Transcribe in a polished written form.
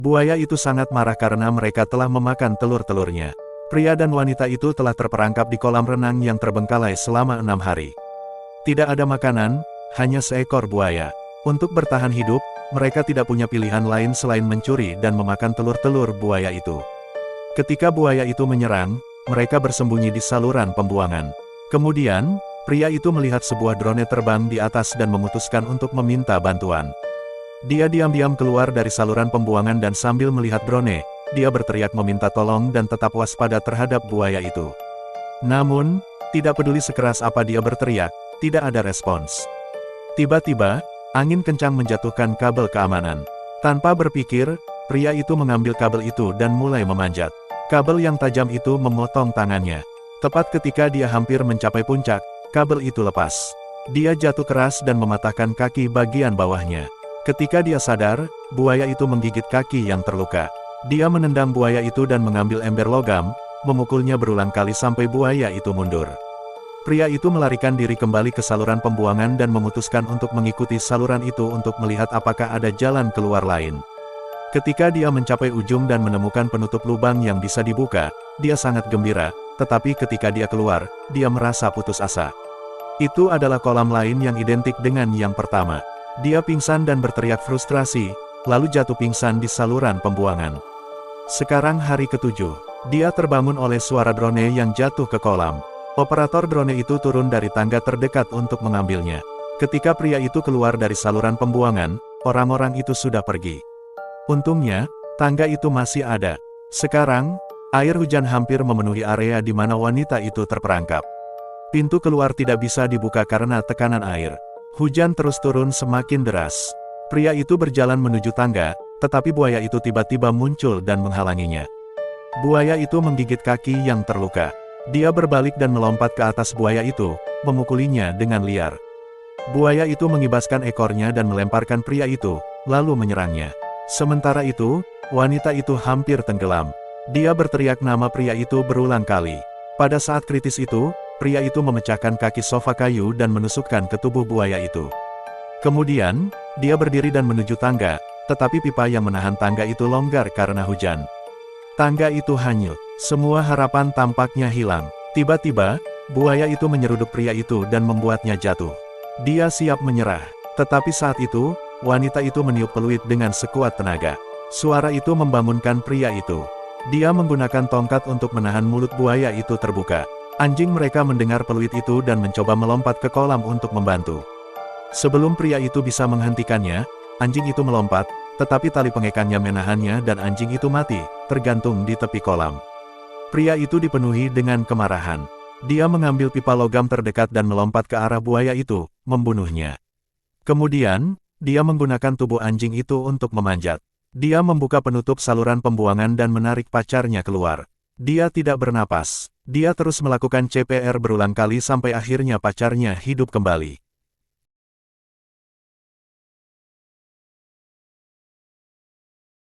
Buaya itu sangat marah karena mereka telah memakan telur-telurnya. Pria dan wanita itu telah terperangkap di kolam renang yang terbengkalai selama 6 hari. Tidak ada makanan, hanya seekor buaya. Untuk bertahan hidup, mereka tidak punya pilihan lain selain mencuri dan memakan telur-telur buaya itu. Ketika buaya itu menyerang, mereka bersembunyi di saluran pembuangan. Kemudian, pria itu melihat sebuah drone terbang di atas dan memutuskan untuk meminta bantuan. Dia diam-diam keluar dari saluran pembuangan dan sambil melihat drone, dia berteriak meminta tolong dan tetap waspada terhadap buaya itu. Namun, tidak peduli sekeras apa dia berteriak, tidak ada respons. Tiba-tiba, angin kencang menjatuhkan kabel keamanan. Tanpa berpikir, pria itu mengambil kabel itu dan mulai memanjat. Kabel yang tajam itu memotong tangannya. Tepat ketika dia hampir mencapai puncak, kabel itu lepas. Dia jatuh keras dan mematahkan kaki bagian bawahnya. Ketika dia sadar, buaya itu menggigit kaki yang terluka. Dia menendang buaya itu dan mengambil ember logam, memukulnya berulang kali sampai buaya itu mundur. Pria itu melarikan diri kembali ke saluran pembuangan dan memutuskan untuk mengikuti saluran itu untuk melihat apakah ada jalan keluar lain. Ketika dia mencapai ujung dan menemukan penutup lubang yang bisa dibuka, dia sangat gembira, tetapi ketika dia keluar, dia merasa putus asa. Itu adalah kolam lain yang identik dengan yang pertama. Dia pingsan dan berteriak frustrasi, lalu jatuh pingsan di saluran pembuangan. Sekarang hari ketujuh, dia terbangun oleh suara drone yang jatuh ke kolam. Operator drone itu turun dari tangga terdekat untuk mengambilnya. Ketika pria itu keluar dari saluran pembuangan, orang-orang itu sudah pergi. Untungnya, tangga itu masih ada. Sekarang, air hujan hampir memenuhi area di mana wanita itu terperangkap. Pintu keluar tidak bisa dibuka karena tekanan air. Hujan terus turun semakin deras. Pria itu berjalan menuju tangga, tetapi buaya itu tiba-tiba muncul dan menghalanginya. Buaya itu menggigit kaki yang terluka. Dia berbalik dan melompat ke atas buaya itu, memukulinya dengan liar. Buaya itu mengibaskan ekornya dan melemparkan pria itu, lalu menyerangnya. Sementara itu, wanita itu hampir tenggelam. Dia berteriak nama pria itu berulang kali. Pada saat kritis itu, pria itu memecahkan kaki sofa kayu dan menusukkan ke tubuh buaya itu. Kemudian, dia berdiri dan menuju tangga, tetapi pipa yang menahan tangga itu longgar karena hujan. Tangga itu hanyut. Semua harapan tampaknya hilang. Tiba-tiba, buaya itu menyeruduk pria itu dan membuatnya jatuh. Dia siap menyerah. Tetapi saat itu, wanita itu meniup peluit dengan sekuat tenaga. Suara itu membangunkan pria itu. Dia menggunakan tongkat untuk menahan mulut buaya itu terbuka. Anjing mereka mendengar peluit itu dan mencoba melompat ke kolam untuk membantu. Sebelum pria itu bisa menghentikannya, anjing itu melompat, tetapi tali pengekannya menahannya dan anjing itu mati, tergantung di tepi kolam. Pria itu dipenuhi dengan kemarahan. Dia mengambil pipa logam terdekat dan melompat ke arah buaya itu, membunuhnya. Kemudian, dia menggunakan tubuh anjing itu untuk memanjat. Dia membuka penutup saluran pembuangan dan menarik pacarnya keluar. Dia tidak bernapas. Dia terus melakukan CPR berulang kali sampai akhirnya pacarnya hidup kembali.